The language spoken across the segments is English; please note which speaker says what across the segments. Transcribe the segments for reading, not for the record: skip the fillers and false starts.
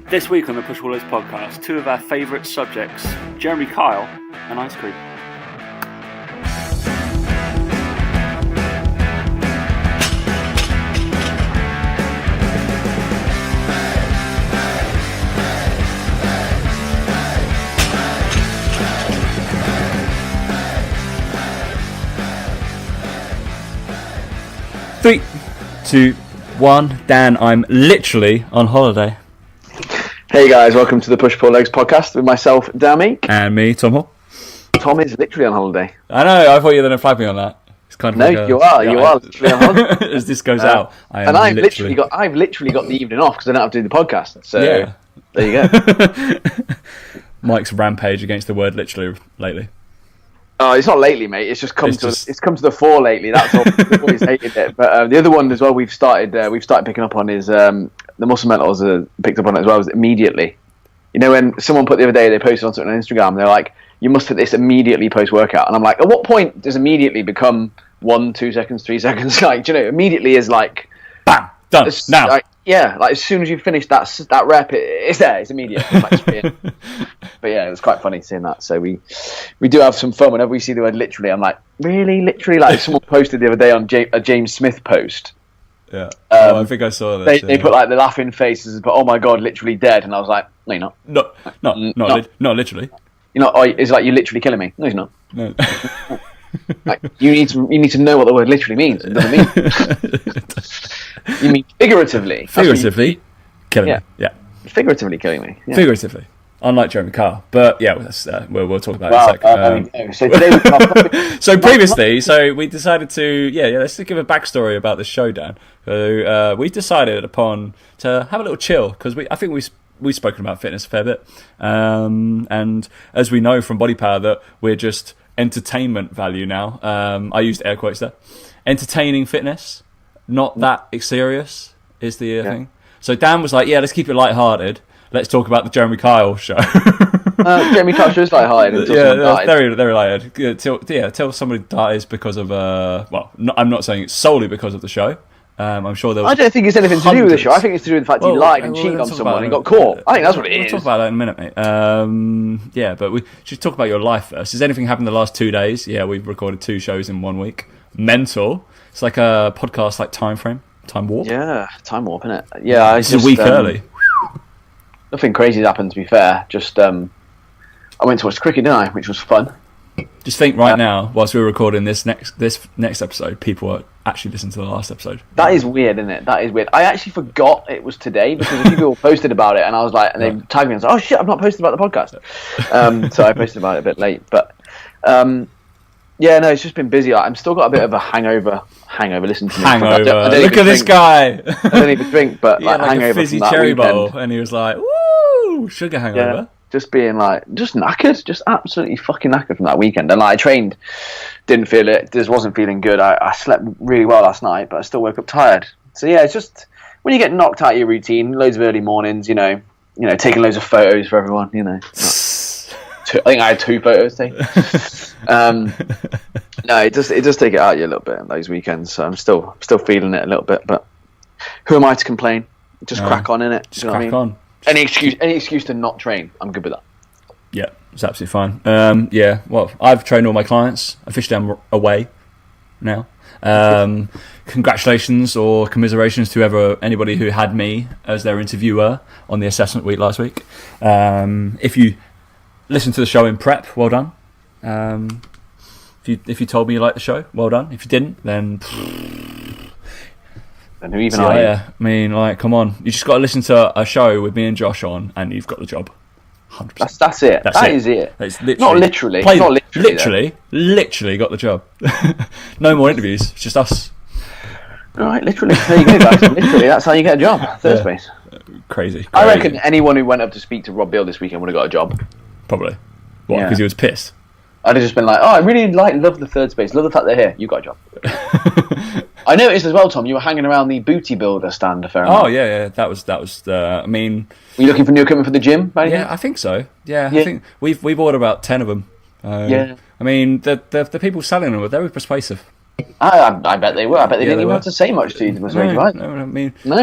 Speaker 1: This week on the Push Pull Legs podcast, two of our favourite subjects, Jeremy Kyle and ice cream. Three, two, one. Dan, I'm literally on holiday.
Speaker 2: Hey guys, welcome to the Push Pull Legs podcast with myself, Dameek.
Speaker 1: And me, Tom Hall.
Speaker 2: Tom is literally on holiday.
Speaker 1: I know, I thought you were going to flag me on that. It's kind of
Speaker 2: no,
Speaker 1: like
Speaker 2: you are literally on holiday.
Speaker 1: As this goes out,
Speaker 2: I've literally got the evening off because I don't have to do the podcast. So
Speaker 1: yeah.
Speaker 2: There you go.
Speaker 1: Mike's rampage against the word literally lately.
Speaker 2: Oh, it's not lately, mate. It's just come to the fore lately. That's all. We've always hated it. But the other one as well we've started picking up on is the Muscle Mentals picked up on it as well. Is immediately. You know, when someone put the other day, they posted on something on Instagram, they're like, you must hit this immediately post workout. And I'm like, at what point does immediately become 1, 2 seconds, 3 seconds? Like, do you know, immediately is like,
Speaker 1: bam, done, now.
Speaker 2: Like, yeah, like as soon as you finish that rep, it's there, it's immediate. It's like, but yeah, it was quite funny seeing that. So we do have some fun whenever we see the word literally. I'm like, really, literally? Like someone posted the other day on a James Smith post.
Speaker 1: Yeah. I think I saw that.
Speaker 2: They put like the laughing faces, but oh my god, literally dead. And I was like, no, you're not.
Speaker 1: Not literally.
Speaker 2: You're not. It's like you're literally killing me. No, he's not.
Speaker 1: No.
Speaker 2: Like you need to know what the word literally means. It doesn't mean. You mean figuratively.
Speaker 1: Figuratively killing me. Yeah.
Speaker 2: Figuratively killing me. Yeah.
Speaker 1: Figuratively. Unlike Jeremy Kyle. But yeah, we'll talk about it in a sec.
Speaker 2: So today
Speaker 1: so previously, we decided to let's give a backstory about the show, Dan. So we decided upon to have a little chill because I think we've spoken about fitness a fair bit, and as we know from Body Power that we're just entertainment value now. I used air quotes there. Entertaining fitness, not that serious is the thing. So Dan was like, yeah, let's keep it lighthearted. Let's talk about the Jeremy Kyle show.
Speaker 2: Jeremy Kyle show is lighthearted until someone dies.
Speaker 1: Very, very lighthearted. Till somebody dies because of I'm not saying it's solely because of the show. I'm sure there was
Speaker 2: I don't think it's anything to do with the show. I think it's to do with the fact he lied and cheated on someone and got caught. I think that's what it is.
Speaker 1: We'll talk about that in a minute, mate. But we should talk about your life first. Has anything happened the last 2 days? Yeah, we've recorded 2 shows in 1 week. Mental. It's like a podcast, like time warp.
Speaker 2: Yeah, time warp, isn't it? Yeah,
Speaker 1: it's a week early.
Speaker 2: Nothing crazy has happened, to be fair. Just I went to watch cricket, didn't I? Which was fun.
Speaker 1: Just think right now, whilst we're recording this next episode, people are actually listening to the last episode.
Speaker 2: That is weird, isn't it? That is weird. I actually forgot it was today because a few people posted about it, and I was like, and they tagged me and said, "Oh shit, I've not posted about the podcast." So I posted about it a bit late, but it's just been busy. I've still got a bit of a hangover. Listen to me.
Speaker 1: Hangover. Look at this guy.
Speaker 2: I don't even drink, but like hangover
Speaker 1: a fizzy
Speaker 2: from that
Speaker 1: cherry
Speaker 2: weekend.
Speaker 1: Bowl, and he was like, "Woo, sugar hangover."
Speaker 2: Yeah. Just being like, just knackered, just absolutely fucking knackered from that weekend. And like, I trained, didn't feel it, just wasn't feeling good. I slept really well last night, but I still woke up tired. So yeah, it's just when you get knocked out of your routine, loads of early mornings, you know, taking loads of photos for everyone, I think I had 2 photos taken. No, it does take it out of you a little bit on those weekends. So I'm still feeling it a little bit, but who am I to complain? Just crack on, innit?
Speaker 1: Just crack on.
Speaker 2: Any excuse to not train, I'm good with that.
Speaker 1: Yeah, it's absolutely fine. Well, I've trained all my clients. Officially, I'm away now. Congratulations or commiserations to anybody who had me as their interviewer on the assessment week last week. If you listened to the show in prep, well done. If you told me you liked the show, well done. If you didn't, then...
Speaker 2: And who even are you?
Speaker 1: I mean, like, come on. You just got to listen to a show with me and Josh on, and you've got the job. 100%.
Speaker 2: That's it. That is it. Not literally.
Speaker 1: Literally got the job. No more interviews. It's just us.
Speaker 2: All right, literally. There you go, guys. Literally, that's how you get a job. Third space.
Speaker 1: Crazy.
Speaker 2: I reckon anyone who went up to speak to Rob Beale this weekend would have got a job.
Speaker 1: Probably. What? Because he was pissed.
Speaker 2: I'd have just been like, oh, I really love the third space. Love the fact they're here. You got a job. I noticed as well, Tom, you were hanging around the Booty Builder stand a fair amount.
Speaker 1: Oh, yeah. That was I mean...
Speaker 2: Were you looking for new equipment for the gym?
Speaker 1: I think so. Yeah, I think we've ordered about 10 of them. I mean, the people selling them were very persuasive.
Speaker 2: I bet they were. I bet they didn't
Speaker 1: they
Speaker 2: even
Speaker 1: were.
Speaker 2: have to say much to you.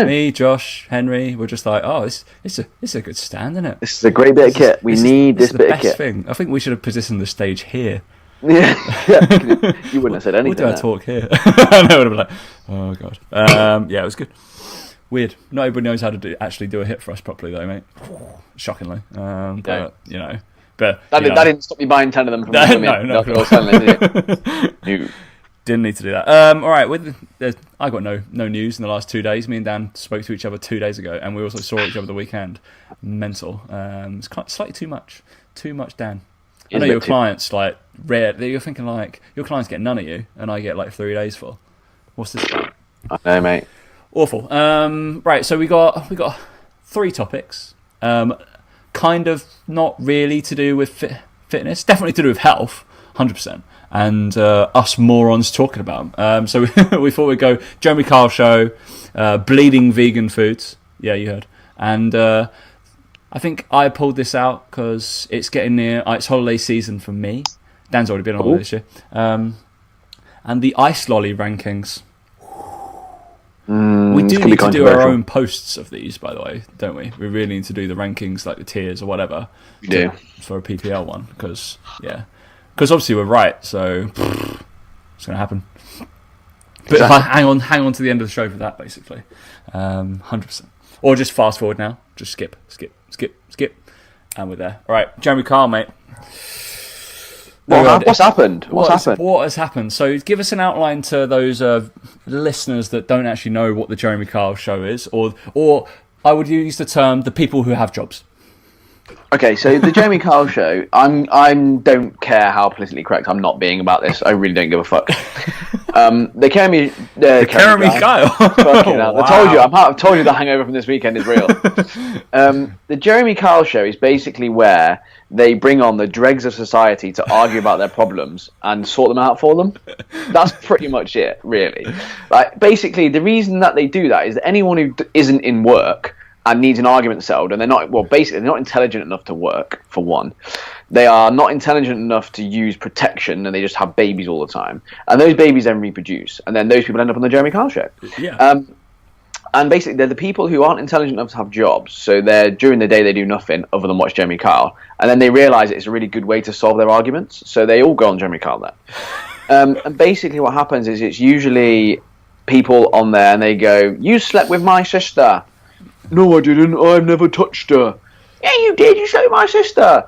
Speaker 1: Me, Josh, Henry, we're just like, oh, it's a good stand, isn't it?
Speaker 2: This is a great bit of kit. We need this bit of kit.
Speaker 1: Thing. I think we should have positioned the stage here.
Speaker 2: Yeah. You wouldn't have said anything.
Speaker 1: What do I talk here? I know, would have been like, oh god. Yeah, it was good. Weird. Not everybody knows how to actually do a hit thrust properly, though, mate. Shockingly. But you know, that
Speaker 2: didn't stop you buying 10 of them from
Speaker 1: no.
Speaker 2: You
Speaker 1: didn't need to do that. All right. I got no news in the last 2 days. Me and Dan spoke to each other 2 days ago, and we also saw each other the weekend. Mental. It's slightly too much. Too much, Dan. I know your clients like rare. You're thinking like your clients get none of you, and I get like 3 days full. What's this about?
Speaker 2: I know, mate.
Speaker 1: Awful. Right. So we got 3 topics. Kind of not really to do with fitness. Definitely to do with health. 100%. And us morons talking about them. So we thought we'd go Jeremy Kyle show, bleeding vegan foods. Yeah, you heard. And I think I pulled this out because it's getting near. It's holiday season for me. Dan's already been on holiday this year. And the ice lolly rankings. We do need to do our own posts of these, by the way, don't we? We really need to do the rankings, like the tiers or whatever.
Speaker 2: We do.
Speaker 1: For a PPL one, because obviously we're right, so it's going to happen. But if I hang on to the end of the show for that, basically, 100%. Or just fast forward now, just skip, and we're there. All right, Jeremy Kyle, mate.
Speaker 2: What's happened? What
Speaker 1: has happened? So give us an outline to those listeners that don't actually know what the Jeremy Kyle show is, or I would use the term the people who have jobs.
Speaker 2: Okay, so the Jeremy Kyle show, I don't care how politically correct I'm not being about this. I really don't give a fuck. The Jeremy
Speaker 1: Kyle.
Speaker 2: Wow. I've told you the hangover from this weekend is real. The Jeremy Kyle show is basically where they bring on the dregs of society to argue about their problems and sort them out for them. That's pretty much it, really. Like, basically, the reason that they do that is that anyone who isn't in work and needs an argument settled, and they're not intelligent enough to work, for one. They are not intelligent enough to use protection, and they just have babies all the time. And those babies then reproduce, and then those people end up on the Jeremy Kyle show.
Speaker 1: Yeah.
Speaker 2: And basically, they're the people who aren't intelligent enough to have jobs, so during the day they do nothing other than watch Jeremy Kyle, and then they realise it's a really good way to solve their arguments, so they all go on Jeremy Kyle then. And basically what happens is it's usually people on there, and they go, "You slept with my sister." "No, I didn't. I've never touched her." "Yeah, you did. You slept with my sister."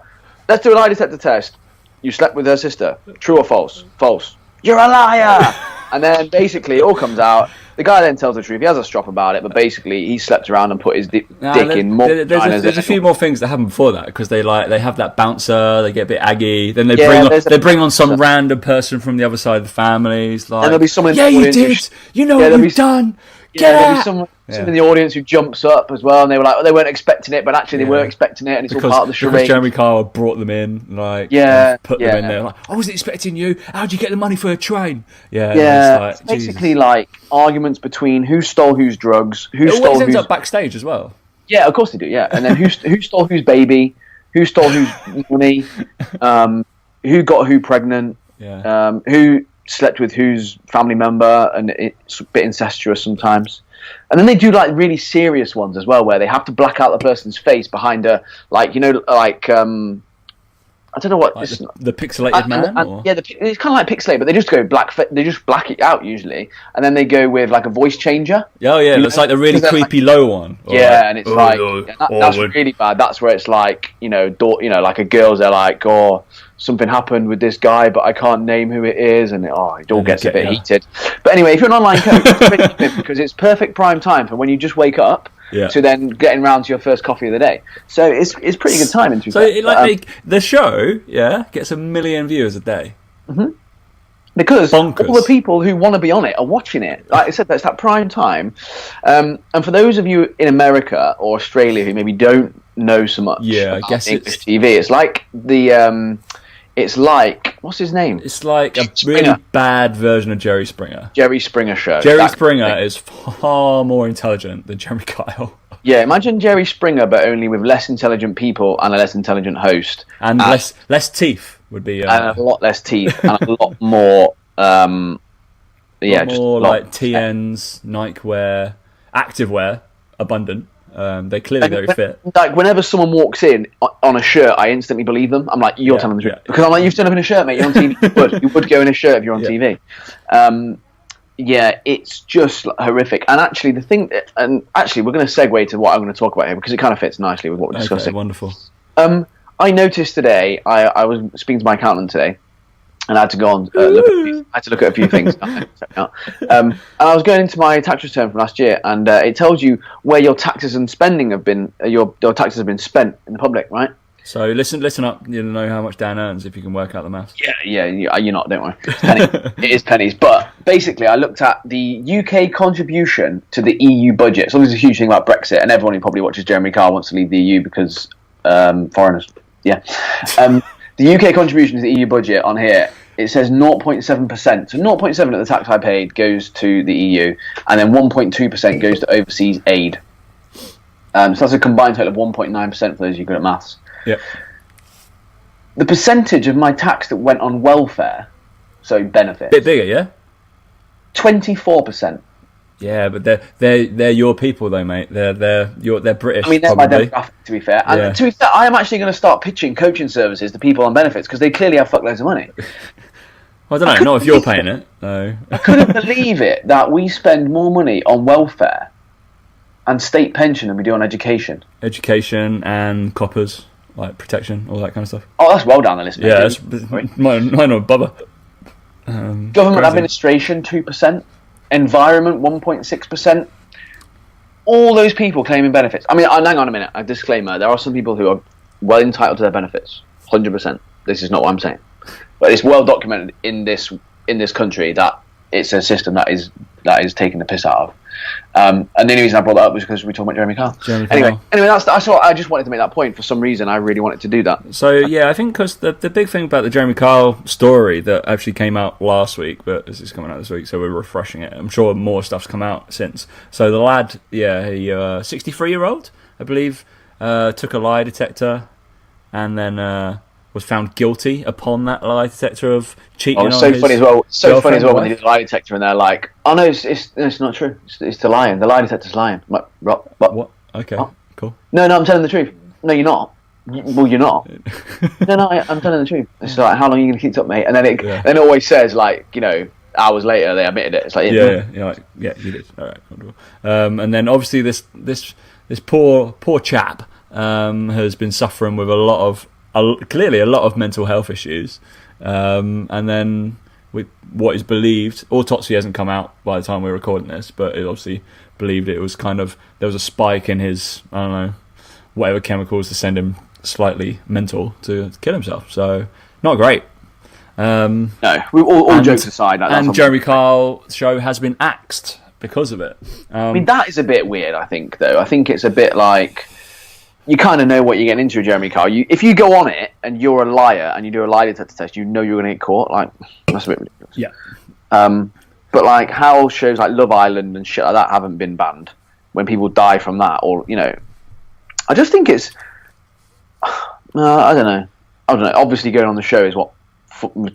Speaker 2: "Let's do a lie detector test." "You slept with her sister. True or false?" "False." "You're a liar." And then basically it all comes out. The guy then tells the truth. He has a strop about it, but basically he slept around and put his dick in more.
Speaker 1: There's a few more things that happen before that, because they have that bouncer. They get a bit aggy. Then they bring on some random person from the other side of the family. Like, and
Speaker 2: there'll be someone.
Speaker 1: Yeah, you did. You know what you've done.
Speaker 2: There'll be someone in the audience who jumps up as well, and they were like, they weren't expecting it, but actually they were expecting it, and it's all part of the charade.
Speaker 1: Because Jeremy Kyle brought them in, like, put them in there, like, "I wasn't expecting you. How'd you get the money for a train?"
Speaker 2: It's basically like arguments between who stole whose drugs,
Speaker 1: it always ends up backstage as well.
Speaker 2: Yeah, of course they do. Yeah, and then who stole whose baby, who stole whose money, who got who pregnant, who slept with whose family member, and it's a bit incestuous sometimes. And then they do like really serious ones as well, where they have to black out the person's face behind a, like, you know, like I don't know what,
Speaker 1: like the pixelated man.
Speaker 2: It's kind of like pixelated, but they just go they just black it out usually, and then they go with like a voice changer.
Speaker 1: Oh yeah, it's like the really creepy low one.
Speaker 2: And it's that's really bad. That's where it's like, you know, like a girl's there like, "Oh, something happened with this guy, but I can't name who it is," and it all gets a bit heated. But anyway, if you're an online coach, it's really good because it's perfect prime time for when you just wake up to then getting round to your first coffee of the day. So it's pretty good timing. So
Speaker 1: the show gets 1 million viewers a day.
Speaker 2: Mm-hmm. Because all the people who want to be on it are watching it. Like I said, that's that prime time. And for those of you in America or Australia who maybe don't know so much about English TV, it's like it's like, what's his name?
Speaker 1: It's like a really bad version of Jerry Springer.
Speaker 2: Jerry Springer show.
Speaker 1: Jerry Springer is far more intelligent than Jeremy Kyle.
Speaker 2: Yeah, imagine Jerry Springer, but only with less intelligent people and a less intelligent host.
Speaker 1: And less teeth would be...
Speaker 2: and a lot less teeth and a lot more yeah,
Speaker 1: more like TNs, Nike wear, active wear, abundant. They clearly very fit.
Speaker 2: Like whenever someone walks in on a shirt, I instantly believe them. I'm like, you're telling the truth, because I'm like, you've turned up in a shirt, mate. You're on TV. You would go in a shirt if you're on TV. Yeah, it's just horrific. And actually, we're going to segue to what I'm going to talk about here, because it kind of fits nicely with what we're discussing.
Speaker 1: Wonderful.
Speaker 2: I noticed today, I was speaking to my accountant today, and I had to go on look at a few things. And I was going into my tax return from last year, and it tells you where your taxes and spending have been. Your taxes have been spent in the public, right?
Speaker 1: So listen up. You'll know how much Dan earns if you can work out the maths.
Speaker 2: Yeah. You're not. Don't worry. It is pennies. But basically, I looked at the UK contribution to the EU budget. So there's a huge thing about Brexit, and everyone who probably watches Jeremy Kyle wants to leave the EU because foreigners. Yeah. The UK contribution to the EU budget on here, it says 0.7%. So 0.7% of the tax I paid goes to the EU, and then 1.2% goes to overseas aid. So that's a combined total of 1.9% for those of you good at maths.
Speaker 1: Yep.
Speaker 2: The percentage of my tax that went on welfare, so benefits,
Speaker 1: bit bigger, yeah.
Speaker 2: 24%.
Speaker 1: Yeah, but they're your people though, mate. They're British.
Speaker 2: I mean, they're
Speaker 1: probably.
Speaker 2: my demographic, to be fair. And to be fair, I am actually going to start pitching coaching services to people on benefits, because they clearly have fuckloads of money.
Speaker 1: Well, I don't know. Not if you're paying it. No.
Speaker 2: I couldn't believe it that we spend more money on welfare and state pension than we do on education.
Speaker 1: Education and coppers, like protection, all that kind of stuff.
Speaker 2: Oh, that's well down the list. Mate.
Speaker 1: Yeah, that's mine or bubba.
Speaker 2: Government administration, 2%. Environment, 1.6%. All those people claiming benefits. I mean, hang on a minute. A disclaimer: there are some people who are well entitled to their benefits, 100%. This is not what I'm saying, but it's well documented in this country that it's a system that is taking the piss out of. And the only reason I brought that up was because we talked about Jeremy Kyle. Anyway, that's what I just wanted to make that point. For some reason, I really wanted to do that.
Speaker 1: So yeah, I think because the big thing about the Jeremy Kyle story that actually came out last week, but this is coming out this week, so we're refreshing it. I'm sure more stuff's come out since. So the lad, he 63-year-old, I believe, took a lie detector, and then was found guilty upon that lie detector of cheating on his
Speaker 2: funny as well. So funny as well when they did the lie detector and they're like, "Oh no, it's not true. It's the lying. The lie detector's lying." I'm like, what?
Speaker 1: Okay, cool.
Speaker 2: No, I'm telling the truth. No, you're not. Well, you're not. No, I'm telling the truth. It's like, how long are you going to keep it up, mate? And then it always says, like, hours later they admitted it. It's like,
Speaker 1: yeah, you did. All right, wonderful. And then obviously this poor chap has been suffering with clearly a lot of mental health issues, and then with what is believed, autopsy hasn't come out by the time we're recording this, but it obviously believed it was there was a spike in his, I don't know, whatever chemicals to send him slightly mental to kill himself. So not great.
Speaker 2: No, all jokes aside,
Speaker 1: and Jeremy Kyle show has been axed because of it.
Speaker 2: I mean, that is a bit weird. I think it's a bit like, you kind of know what you're getting into with Jeremy Kyle. If you go on it and you're a liar and you do a lie detector test, you know you're going to get caught. Like, that's a bit ridiculous.
Speaker 1: Yeah.
Speaker 2: But like, how shows like Love Island and shit like that haven't been banned when people die from that, or I just think it's. I don't know. Obviously, going on the show is what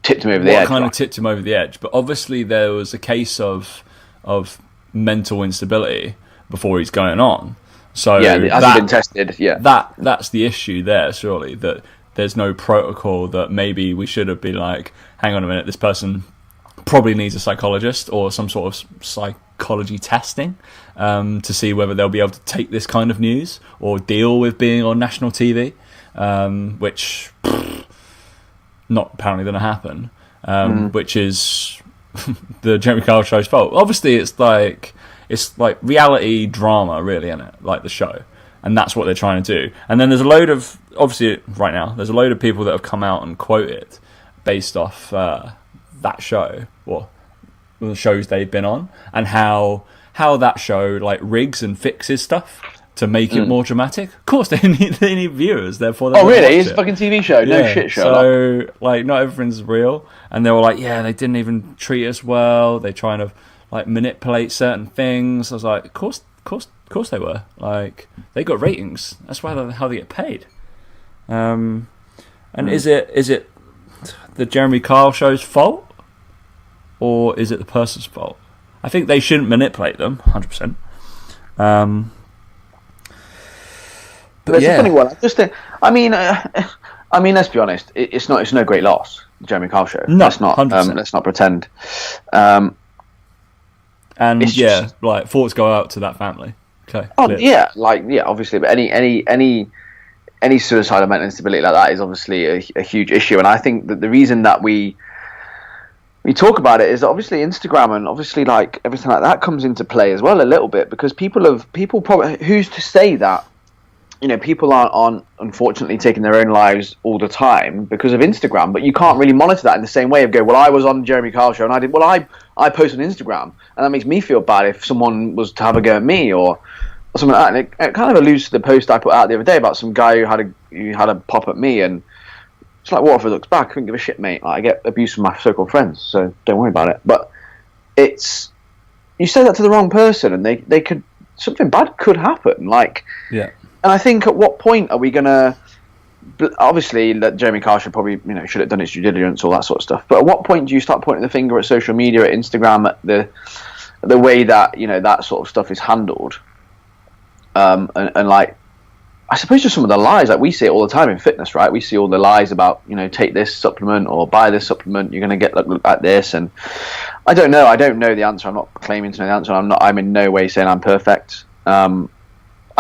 Speaker 2: tipped him over the edge.
Speaker 1: What kind of tipped him over the edge? But obviously, there was a case of mental instability before he's going on. So
Speaker 2: yeah, it hasn't been tested. Yeah,
Speaker 1: that's the issue there. Surely that there's no protocol that maybe we should have been like, hang on a minute, this person probably needs a psychologist or some sort of psychology testing to see whether they'll be able to take this kind of news or deal with being on national TV, which not apparently going to happen. Which is the Jeremy Kyle show's fault. Obviously, it's like reality drama, really, isn't it? Like the show. And that's what they're trying to do. And then there's a load of, obviously, right now, there's a load of people that have come out and quoted based off that show, or the shows they've been on, and how that show, like, rigs and fixes stuff to make it more dramatic. Of course, they need viewers, therefore they
Speaker 2: really? It's a fucking TV show, no shit show.
Speaker 1: So, like, not everything's real. And they were like, yeah, they didn't even treat us well. They trying to like manipulate certain things. I was like, of course they were. Like, they got ratings. That's how they get paid. And is it the Jeremy Kyle show's fault? or is it the person's fault? I think they shouldn't manipulate them, 100%.
Speaker 2: But it's a funny one. I just think, I mean, let's be honest. It's no great loss, the Jeremy Kyle show.
Speaker 1: No,
Speaker 2: let's not.
Speaker 1: 100%.
Speaker 2: Let's not pretend.
Speaker 1: And like thoughts go out to that family. Okay.
Speaker 2: Oh yeah, obviously. But any suicidal mental instability like that is obviously a huge issue. And I think that the reason that we talk about it is obviously Instagram and obviously like everything like that comes into play as well a little bit, because people probably, who's to say that, you know, people aren't unfortunately taking their own lives all the time because of Instagram, but you can't really monitor that in the same way of go, well, I was on the Jeremy Kyle show and I post on Instagram, and that makes me feel bad if someone was to have a go at me or something like that. And it kind of alludes to the post I put out the other day about some guy who had a pop at me, and it's like, what if it looks back? I couldn't give a shit, mate. Like, I get abuse from my so-called friends, so don't worry about it. But you say that to the wrong person, and they could, something bad could happen. Like,
Speaker 1: yeah.
Speaker 2: And I think, at what point are we gonna? Obviously, that Jeremy Kyle should probably, you know, should have done its due diligence, all that sort of stuff. But at what point do you start pointing the finger at social media, at Instagram, at the way that, you know, that sort of stuff is handled? And like, I suppose just some of the lies, like we see it all the time in fitness, right? We see all the lies about, you know, take this supplement or buy this supplement, you're going to get look like this. And I don't know the answer. I'm not claiming to know the answer. I'm in no way saying I'm perfect. I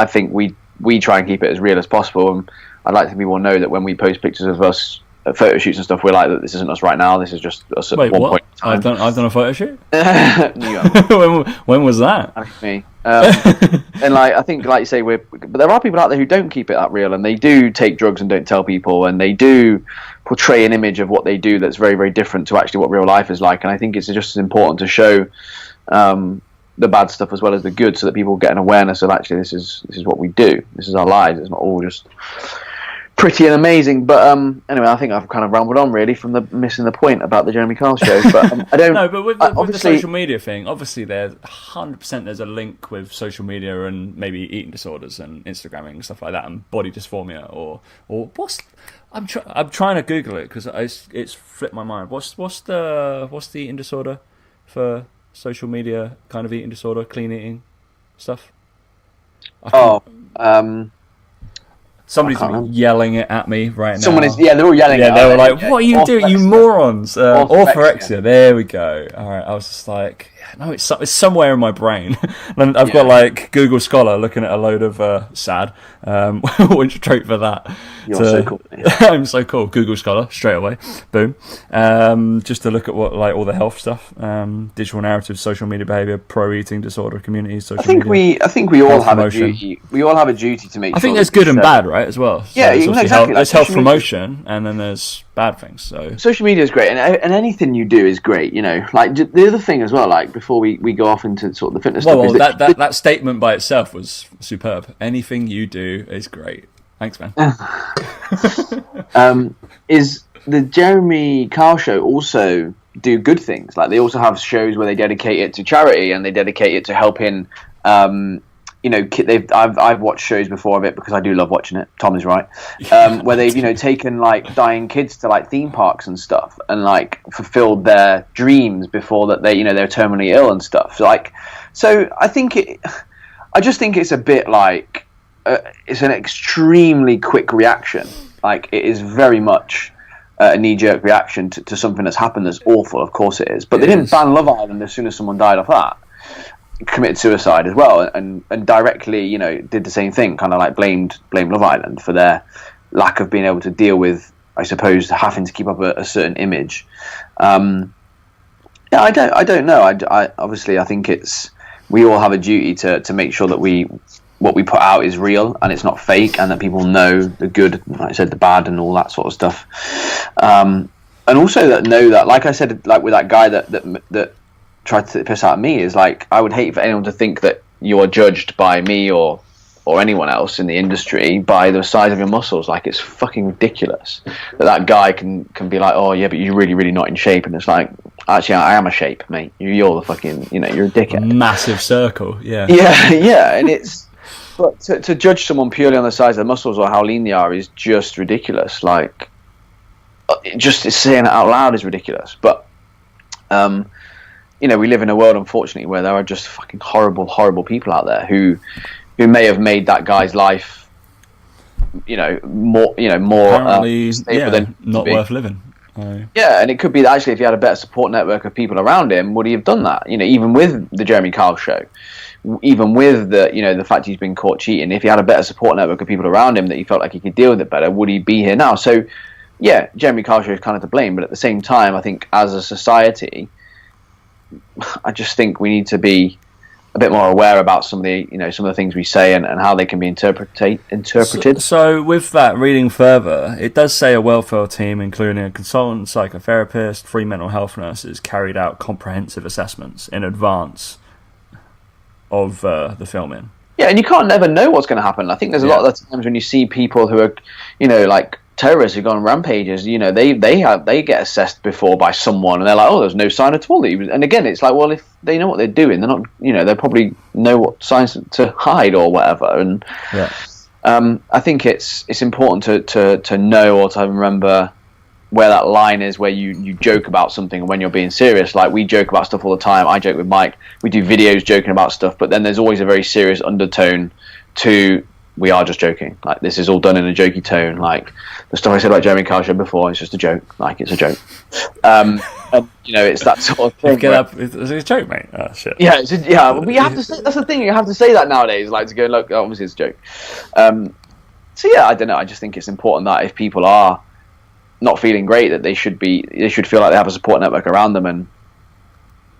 Speaker 2: think we try and keep it as real as possible. And I'd like to people know that when we post pictures of us at photo shoots and stuff, we're like, that this isn't us right now. This is just us at one point in time.
Speaker 1: I've done a photo shoot?
Speaker 2: when
Speaker 1: was that?
Speaker 2: That's me. And like, I think, like you say, but there are people out there who don't keep it that real, and they do take drugs and don't tell people, and they do portray an image of what they do that's very, very different to actually what real life is like. And I think it's just as important to show the bad stuff as well as the good, so that people get an awareness of, actually, this is what we do. This is our lives. It's not all just pretty and amazing. But anyway, I think I've kind of rambled on really from missing the point about the Jeremy Kyle show. But I don't.
Speaker 1: No, but with the social media thing, obviously there's 100% there's a link with social media and maybe eating disorders and Instagramming and stuff like that, and body dysphoria or what's. I'm trying to Google it because it's flipped my mind. What's the eating disorder for social media, kind of eating disorder, clean eating stuff? Somebody's yelling it at me right now.
Speaker 2: They're all yelling.
Speaker 1: Yeah, they were like, "What are you doing, you morons?" Orthorexia. There we go. All right, I was just like, no, it's somewhere in my brain. And I've got like Google Scholar looking at a load of sad. Went straight for that.
Speaker 2: You're so cool.
Speaker 1: I'm so cool. Google Scholar straight away. Boom. Just to look at what, like, all the health stuff, digital narratives, social media behavior, pro eating disorder communities. I think
Speaker 2: we all have a duty. We all have a duty to make.
Speaker 1: I think there's good and bad, right, as well.
Speaker 2: Yeah, exactly.
Speaker 1: There's health promotion, and then there's bad things. So
Speaker 2: social media is great, and anything you do is great. You know, like the other thing as well. Like, before we go off into sort of the fitness stuff.
Speaker 1: Well, that statement by itself was superb. Anything you do is great. Thanks, man.
Speaker 2: Is the Jeremy Kyle show also do good things? Like, they also have shows where they dedicate it to charity, and they dedicate it to helping. You know, I've watched shows before of it because I do love watching it. Tom is right. Where they've, you know, taken like dying kids to like theme parks and stuff, and like fulfilled their dreams before that they're terminally ill and stuff. So I just think it's a bit like it's an extremely quick reaction. Like, it is very much a knee-jerk reaction to something that's happened that's awful. Of course it is. But they didn't ban Love Island as soon as someone died off that. Committed suicide as well, and directly, you know, did the same thing, kind of like blamed Love Island for their lack of being able to deal with, I suppose, having to keep up a certain image. I don't know. I obviously, I think we all have a duty to make sure that what we put out is real and it's not fake, and that people know the good, like I said, the bad, and all that sort of stuff. And also that know that, like I said, like with that guy that tried to piss out me, is like, I would hate for anyone to think that you're judged by me or anyone else in the industry by the size of your muscles. Like, it's fucking ridiculous that guy can be like, oh yeah, but you're really, really not in shape. And it's like, actually, I am a shape, mate. You're the fucking, you know, you're a dickhead.
Speaker 1: Massive circle. Yeah.
Speaker 2: And it's, but to judge someone purely on the size of the muscles or how lean they are is just ridiculous. Like, just saying it out loud is ridiculous. But we live in a world, unfortunately, where there are just fucking horrible, horrible people out there who may have made that guy's life, more
Speaker 1: apparently,
Speaker 2: stable than
Speaker 1: not worth living.
Speaker 2: Yeah, and it could be that actually, if he had a better support network of people around him, would he have done that? Even with the Jeremy Kyle show, even with the fact he's been caught cheating, if he had a better support network of people around him that he felt like he could deal with it better, would he be here now? So, yeah, Jeremy Kyle show is kind of to blame, but at the same time, I think as a society, I just think we need to be a bit more aware about some of the things we say and how they can be interpreted.
Speaker 1: So with that, reading further, it does say a welfare team, including a consultant, psychotherapist, 3 mental health nurses, carried out comprehensive assessments in advance of the filming. Yeah,
Speaker 2: and you can't never know what's going to happen. I think there's a lot of the times when you see people who are, like terrorists who go on rampages, they get assessed before by someone, and they're like, oh, there's no sign at all that he was. And again, it's like, well, if they know what they're doing, they're not, they probably know what signs to hide or whatever. And I think it's important to know or to remember where that line is, where you joke about something and when you're being serious. Like, we joke about stuff all the time. I joke with Mike. We do videos joking about stuff, but then there's always a very serious undertone to, we are just joking. Like, this is all done in a jokey tone. Like, the stuff I said about Jeremy Kyle show before, it's just a joke. Like, it's a joke. And, it's that sort of thing.
Speaker 1: It's a joke, mate. Oh, shit.
Speaker 2: Yeah, but you have to say, that's the thing, you have to say that nowadays, like, to go, look, obviously it's a joke. So yeah, I don't know, I just think it's important that if people are not feeling great, that they should feel like they have a support network around them, and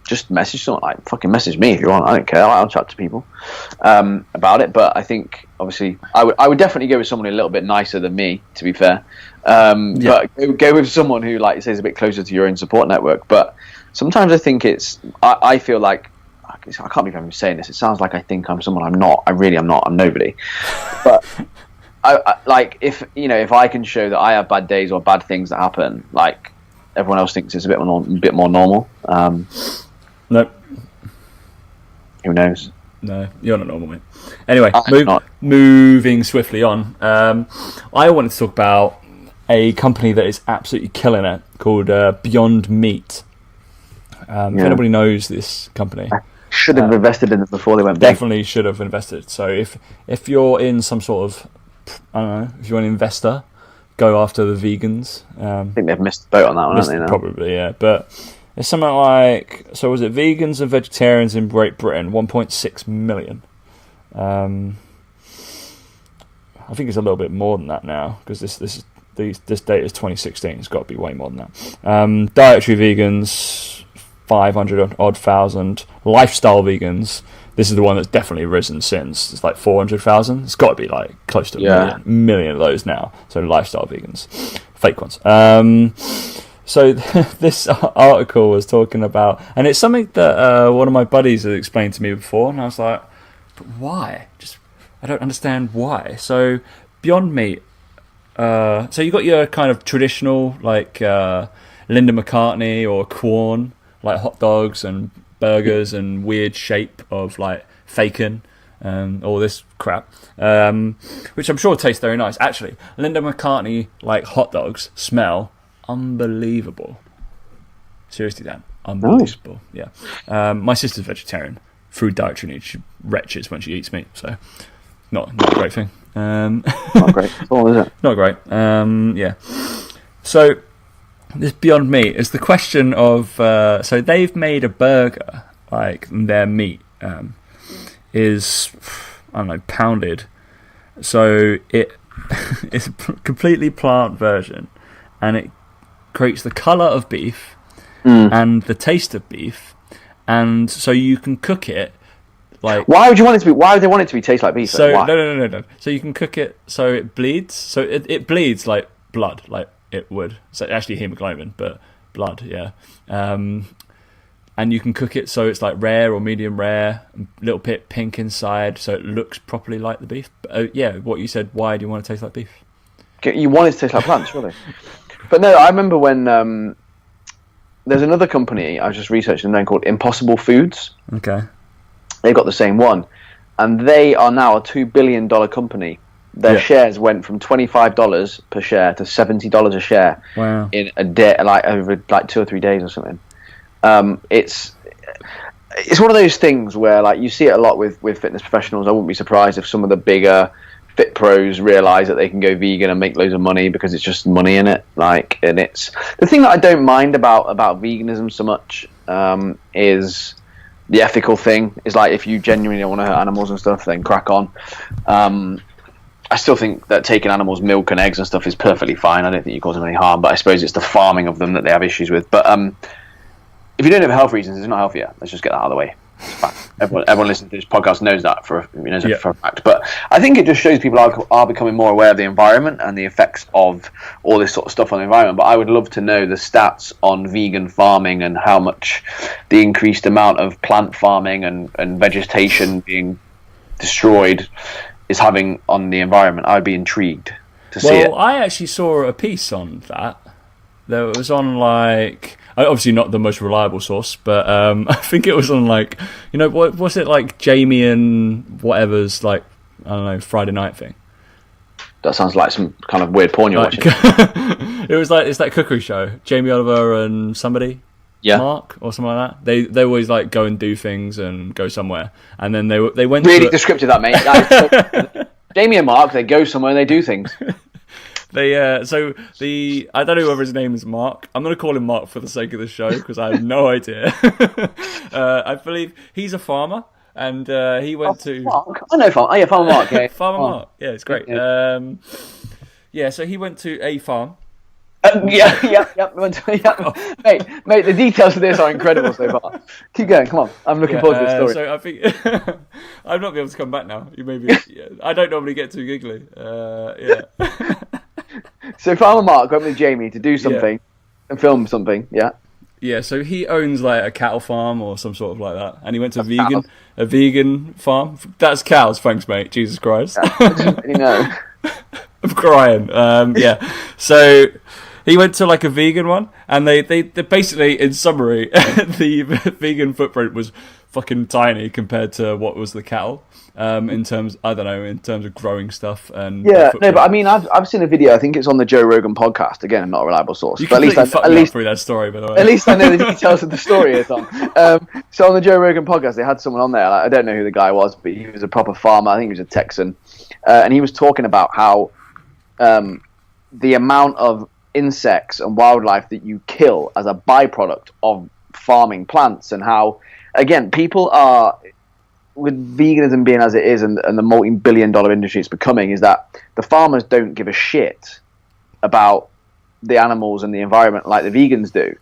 Speaker 2: just message someone, like, fucking message me if you want. I don't care. I'll chat to people about it. But I think, obviously, I would definitely go with someone a little bit nicer than me, to be fair. But go with someone who, like, says, a bit closer to your own support network. But sometimes I think I feel like, I can't believe I'm saying this. It sounds like I think I'm someone I'm not. I really am not. I'm nobody. But I like, if I can show that I have bad days or bad things that happen, like, everyone else thinks it's a bit more normal.
Speaker 1: Nope.
Speaker 2: Who knows?
Speaker 1: No, you're not normal, mate. Anyway, moving swiftly on. I wanted to talk about a company that is absolutely killing it, called Beyond Meat. If anybody knows this company,
Speaker 2: I should have invested in them before they went big.
Speaker 1: Definitely should have invested. So if you're in some sort of, I don't know, if you're an investor, go after the vegans.
Speaker 2: I think they've missed the boat on that one, haven't they? Now?
Speaker 1: Probably, yeah. But it's something like, so was it vegans and vegetarians in Great Britain, 1.6 million. I think it's a little bit more than that now, because this date is 2016. It's got to be way more than that. Dietary vegans, 500 odd thousand. Lifestyle vegans, this is the one that's definitely risen since. It's like 400,000. It's got to be like close to a million of those now. So lifestyle vegans, fake ones. So this article was talking about, and it's something that one of my buddies had explained to me before, and I was like, but why? I don't understand why. So Beyond Meat, so you got your kind of traditional, like Linda McCartney or Quorn, like hot dogs and burgers and weird shape of like bacon and all this crap, which I'm sure tastes very nice. Actually, Linda McCartney like hot dogs smell unbelievable. Seriously, Dan, unbelievable. Nice. Yeah. My sister's vegetarian through dietary needs. She retches when she eats meat, so not a great thing.
Speaker 2: Not great at all, is it?
Speaker 1: Not great. Yeah. So this Beyond Meat is the question of. So they've made a burger, like their meat is, I don't know, pounded. So it's a completely plant version, and it creates the colour of beef and the taste of beef, and so you can cook it like. Why would they want it to be taste like beef? So no. So you can cook it so it bleeds. So it bleeds like blood, like it would. So actually hemoglobin, but blood, yeah. And you can cook it so it's like rare or medium rare, a little bit pink inside, so it looks properly like the beef. But, what you said. Why do you want to taste like beef?
Speaker 2: You want it to taste like plants, surely. But no, I remember when there's another company I was just researching then called Impossible Foods.
Speaker 1: Okay.
Speaker 2: They've got the same one, and they are now a $2 billion company. Their shares went from $25 per share to $70 a share.
Speaker 1: Wow.
Speaker 2: In a day, like over like 2 or 3 days or something. It's it's one of those things where like you see it a lot with fitness professionals. I wouldn't be surprised if some of the bigger fit pros realize that they can go vegan and make loads of money because it's just money in it. Like, and it's the thing that I don't mind about veganism so much is the ethical thing. Is like, if you genuinely don't want to hurt animals and stuff, then crack on. I still think that taking animals' milk and eggs and stuff is perfectly fine. I don't think you cause them any harm, but I suppose it's the farming of them that they have issues with. But if you don't have health reasons, it's not healthier. Let's just get that out of the way. Everyone listening to this podcast knows that for a fact. But I think it just shows people are becoming more aware of the environment and the effects of all this sort of stuff on the environment. But I would love to know the stats on vegan farming and how much the increased amount of plant farming and vegetation being destroyed is having on the environment. I'd be intrigued to see it.
Speaker 1: Well, I actually saw a piece on that. There was on, like, obviously not the most reliable source, but I think it was on, like, you know, what was it, like Jamie and whatever's, like, I don't know, Friday night thing.
Speaker 2: That sounds like some kind of weird porn you're watching.
Speaker 1: It was like, it's that cookery show, Jamie Oliver and somebody. Yeah. Mark or something like that. They always like go and do things and go somewhere, and then they went
Speaker 2: really descriptive, that, mate. Jamie and Mark, they go somewhere and they do things.
Speaker 1: I don't know whether his name is Mark. I'm going to call him Mark for the sake of the show because I have no idea. I believe he's a farmer, and he went to
Speaker 2: Mark. I know Farmer. Oh yeah, Farmer Mark. Yeah.
Speaker 1: Farmer Mark. Yeah, it's great. Yeah. So he went to a farm.
Speaker 2: Yeah. Mate, the details of this are incredible so far. Keep going, come on. I'm looking forward to this story.
Speaker 1: So I think I'm not be able to come back now. You maybe. I don't normally get too giggly. Yeah.
Speaker 2: So Farmer Mark went with Jamie to do something and film something. Yeah.
Speaker 1: Yeah. So he owns like a cattle farm or some sort of like that, and he went to a vegan farm. That's cows. Thanks, mate. Jesus Christ.
Speaker 2: You know.
Speaker 1: I'm crying. Yeah. So he went to like a vegan one, and they basically, in summary, the vegan footprint was fucking tiny compared to what was the cattle. In terms of growing stuff and
Speaker 2: but I mean, I've seen a video. I think it's on the Joe Rogan podcast. Again, not a reliable source.
Speaker 1: You completely fucked me up through that story, by the way.
Speaker 2: At least I know the details of the story, Tom. So on the Joe Rogan podcast, they had someone on there. Like, I don't know who the guy was, but he was a proper farmer. I think he was a Texan, and he was talking about how the amount of insects and wildlife that you kill as a byproduct of farming plants, and how, again, people are, with veganism being as it is and the multi-billion-dollar industry it's becoming, is that the farmers don't give a shit about the animals and the environment like the vegans do.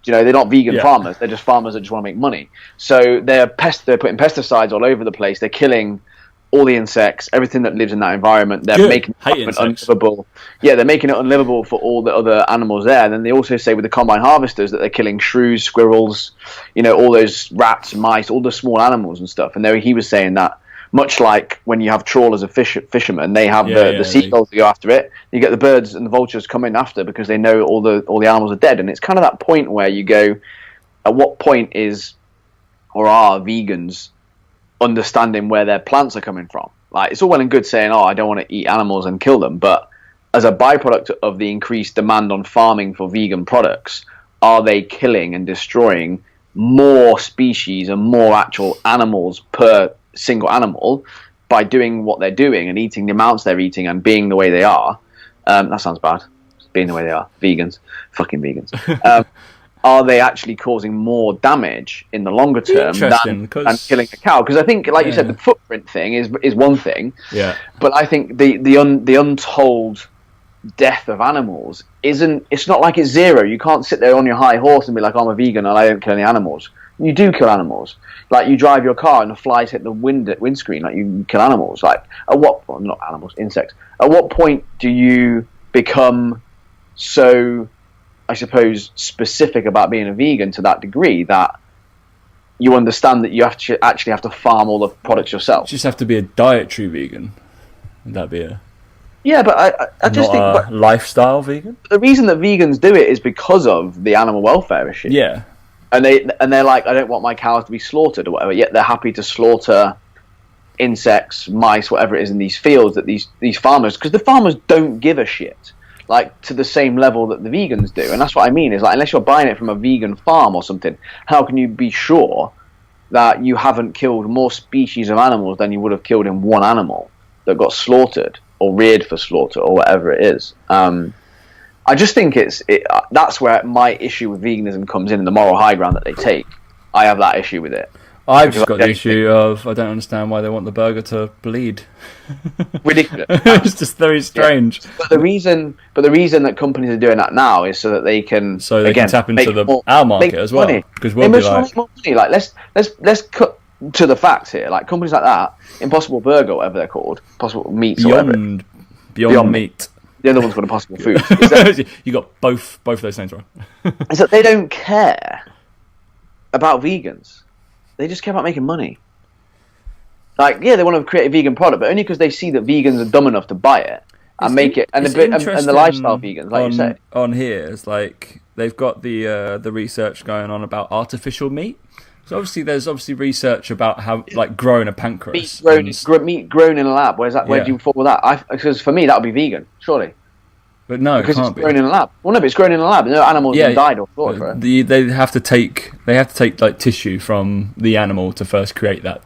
Speaker 2: You know, they're not vegan farmers. They're just farmers that just want to make money. So they're putting pesticides all over the place. They're killing all the insects, everything that lives in that environment. They're making it unlivable. Yeah, they're making it unlivable for all the other animals there. And then they also say with the combine harvesters that they're killing shrews, squirrels, you know, all those rats, mice, all the small animals and stuff. And there he was saying that, much like when you have trawlers of fishermen, they have the seagulls that go after it. You get the birds and the vultures come in after because they know all the animals are dead. And it's kind of that point where you go, at what point are vegans understanding where their plants are coming from? Like, it's all well and good saying, I don't want to eat animals and kill them, but as a byproduct of the increased demand on farming for vegan products, are they killing and destroying more species and more actual animals per single animal by doing what they're doing and eating the amounts they're eating and being the way they are? That sounds bad, being the way they are. Vegans, fucking vegans. Are they actually causing more damage in the longer term than killing a cow? Because I think, like you said, the footprint thing is one thing.
Speaker 1: Yeah.
Speaker 2: But I think the untold death of animals isn't. It's not like it's zero. You can't sit there on your high horse and be like, I'm a vegan and I don't kill any animals. You do kill animals. Like, you drive your car and the flies hit the windscreen. Like, you kill animals. Like, not animals, insects. At what point do you become so, I suppose, specific about being a vegan to that degree that you understand that you actually have to farm all the products yourself?
Speaker 1: You just have to be a dietary vegan. Would that be a...
Speaker 2: Yeah, but I just think...
Speaker 1: Not a lifestyle vegan?
Speaker 2: The reason that vegans do it is because of the animal welfare issue.
Speaker 1: Yeah.
Speaker 2: And they're like, I don't want my cows to be slaughtered or whatever, yet they're happy to slaughter insects, mice, whatever it is in these fields that these farmers... Because the farmers don't give a shit. like to the same level that the vegans do. And that's what I mean, is like, unless you're buying it from a vegan farm or something, how can you be sure that you haven't killed more species of animals than you would have killed in one animal that got slaughtered or reared for slaughter or whatever it is? I just think that's where my issue with veganism comes in, the moral high ground that they take. I have that issue with it.
Speaker 1: I've just got the issue of I don't understand why they want the burger to bleed.
Speaker 2: Ridiculous.
Speaker 1: It's just very strange.
Speaker 2: Yeah. But the reason that companies are doing that now is so that they can
Speaker 1: tap into our market as well. Because we'll be like,
Speaker 2: more money. Like let's cut to the facts here. Like companies like that, Impossible Burger, whatever they're called, Impossible Meats,
Speaker 1: Beyond Meat.
Speaker 2: The other one's got Impossible Foods.
Speaker 1: You got both those names wrong.
Speaker 2: Is that they don't care about vegans. They just care about making money. Like, yeah, they want to create a vegan product, but only because they see that vegans are dumb enough to buy it and make it, and the lifestyle vegans, like you say.
Speaker 1: On here, it's like they've got the research going on about artificial meat. So obviously, there's research about how like growing a pancreas,
Speaker 2: meat grown in a lab. Where do you fall with that? Because for me, that would be vegan, surely.
Speaker 1: But no,
Speaker 2: because it's grown in a lab. Well, no, but it's grown in a lab. No animals have died or slaughtered for it.
Speaker 1: They have to take like tissue from the animal to first create that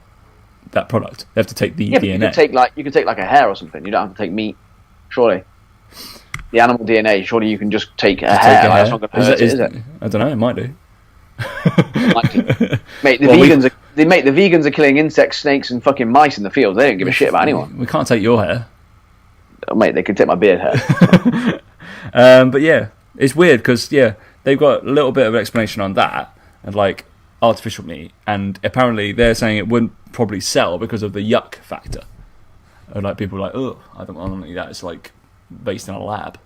Speaker 1: product. They have to take the DNA.
Speaker 2: You could take like a hair or something. You don't have to take meat, surely. The animal DNA. Surely you can just take a hair. That's not going to hurt, is it?
Speaker 1: I don't know. It might do.
Speaker 2: Mate, the vegans are killing insects, snakes, and fucking mice in the fields. They don't give a shit about anyone.
Speaker 1: We can't take your hair.
Speaker 2: Oh, mate, they can take my beard hair.
Speaker 1: But yeah, it's weird because they've got a little bit of an explanation on that and like artificial meat, and apparently they're saying it wouldn't probably sell because of the yuck factor. And like people are like, oh, I don't want to eat that. It's like based in a lab.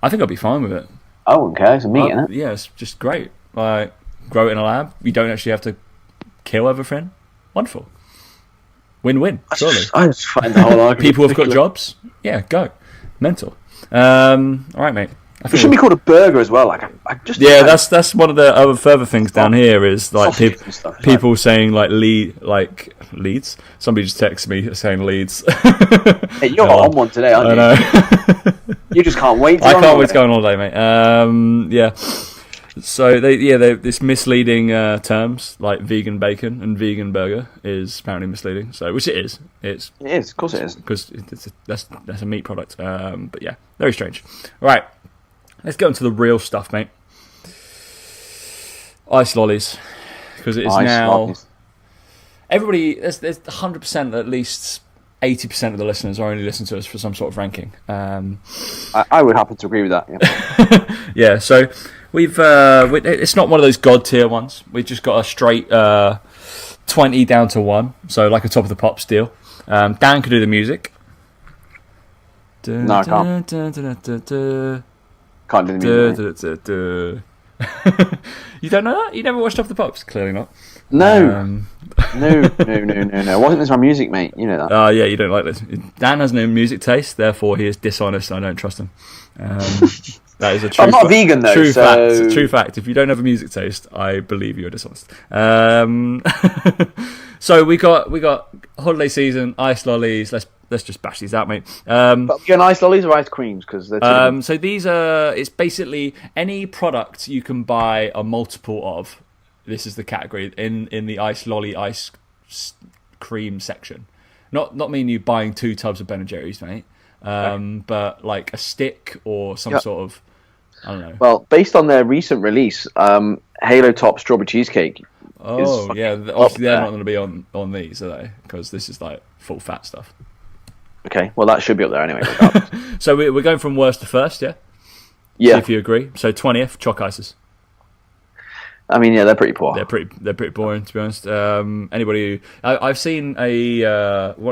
Speaker 1: I think I'd be fine with it.
Speaker 2: I wouldn't care. It's meat, isn't it?
Speaker 1: Yeah, it's just great. Like grow it in a lab. You don't actually have to kill everything. Wonderful. Win-win, surely.
Speaker 2: I just find the whole argument.
Speaker 1: People have got jobs. Yeah, go. Mental. All right, mate.
Speaker 2: It should be called a burger as well. Like,
Speaker 1: that's one of the other further things down here is like people saying like Leeds. Somebody just texted me saying Leeds.
Speaker 2: Hey, you're on one today, aren't you?
Speaker 1: I know.
Speaker 2: You just can't wait.
Speaker 1: I can't wait to go on holiday, mate. Yeah. So they this misleading terms like vegan bacon and vegan burger is apparently misleading. So which it is. It is. Of course it is. Because that's a meat product. But yeah, very strange. All right, let's go into the real stuff, mate. Ice lollies, because it is now. Lollies. Everybody, there's 100% at least 80% of the listeners are only listening to us for some sort of ranking.
Speaker 2: I would happen to agree with that. Yeah.
Speaker 1: Yeah. So. It's not one of those god tier ones. We've just got a straight 20 down to 1, so like a top of the pops deal. Dan can do the music.
Speaker 2: No, I can't. Can't do the music.
Speaker 1: You don't know that? You never watched Top of the Pops? Clearly not.
Speaker 2: No. No. Wasn't this my music, mate? You know that.
Speaker 1: Oh, yeah, you don't like this. Dan has no music taste, therefore he is dishonest and I don't trust him. That is a true.
Speaker 2: I'm not vegan though.
Speaker 1: True fact. If you don't have a music taste, I believe you're dishonest. So we got holiday season, ice lollies. Let's just bash these out, mate.
Speaker 2: But you're ice lollies or ice creams because they're
Speaker 1: so these are. It's basically any product you can buy a multiple of. This is the category in the ice lolly ice cream section. Not mean you buying 2 tubs of Ben and Jerry's, mate. But like a stick or some sort of. I don't know. Well,
Speaker 2: based on their recent release, Halo Top Strawberry Cheesecake.
Speaker 1: Oh, yeah. Obviously, they're not going to be on these, are they? Because this is like full fat stuff.
Speaker 2: Okay, well, that should be up there anyway.
Speaker 1: So we're going from worst to first, yeah?
Speaker 2: Yeah.
Speaker 1: See if you agree. So 20th, chalk ices.
Speaker 2: I mean, yeah, they're pretty poor.
Speaker 1: They're pretty boring, to be honest. Anybody who I've seen one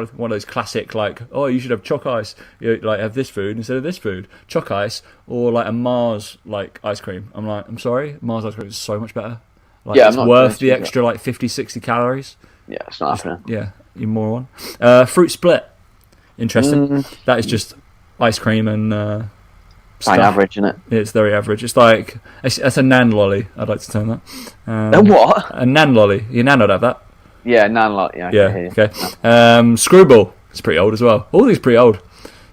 Speaker 1: of those classic like, oh, you should have chalk ice, like have this food instead of this food, chalk ice, or like a Mars like ice cream. I'm like, I'm sorry, Mars ice cream is so much better. Like, yeah, it's worth the extra like 50-60 calories.
Speaker 2: Yeah, it's not happening.
Speaker 1: Yeah, you moron. Fruit split, interesting. That is just ice cream and.
Speaker 2: Quite average, isn't it?
Speaker 1: It's very average. It's like it's a nan lolly. I'd like to term that.
Speaker 2: A what?
Speaker 1: A nan lolly. Your nan would have that.
Speaker 2: Yeah, nan lolly. Yeah.
Speaker 1: Okay. Screwball. It's pretty old as well. All these pretty old.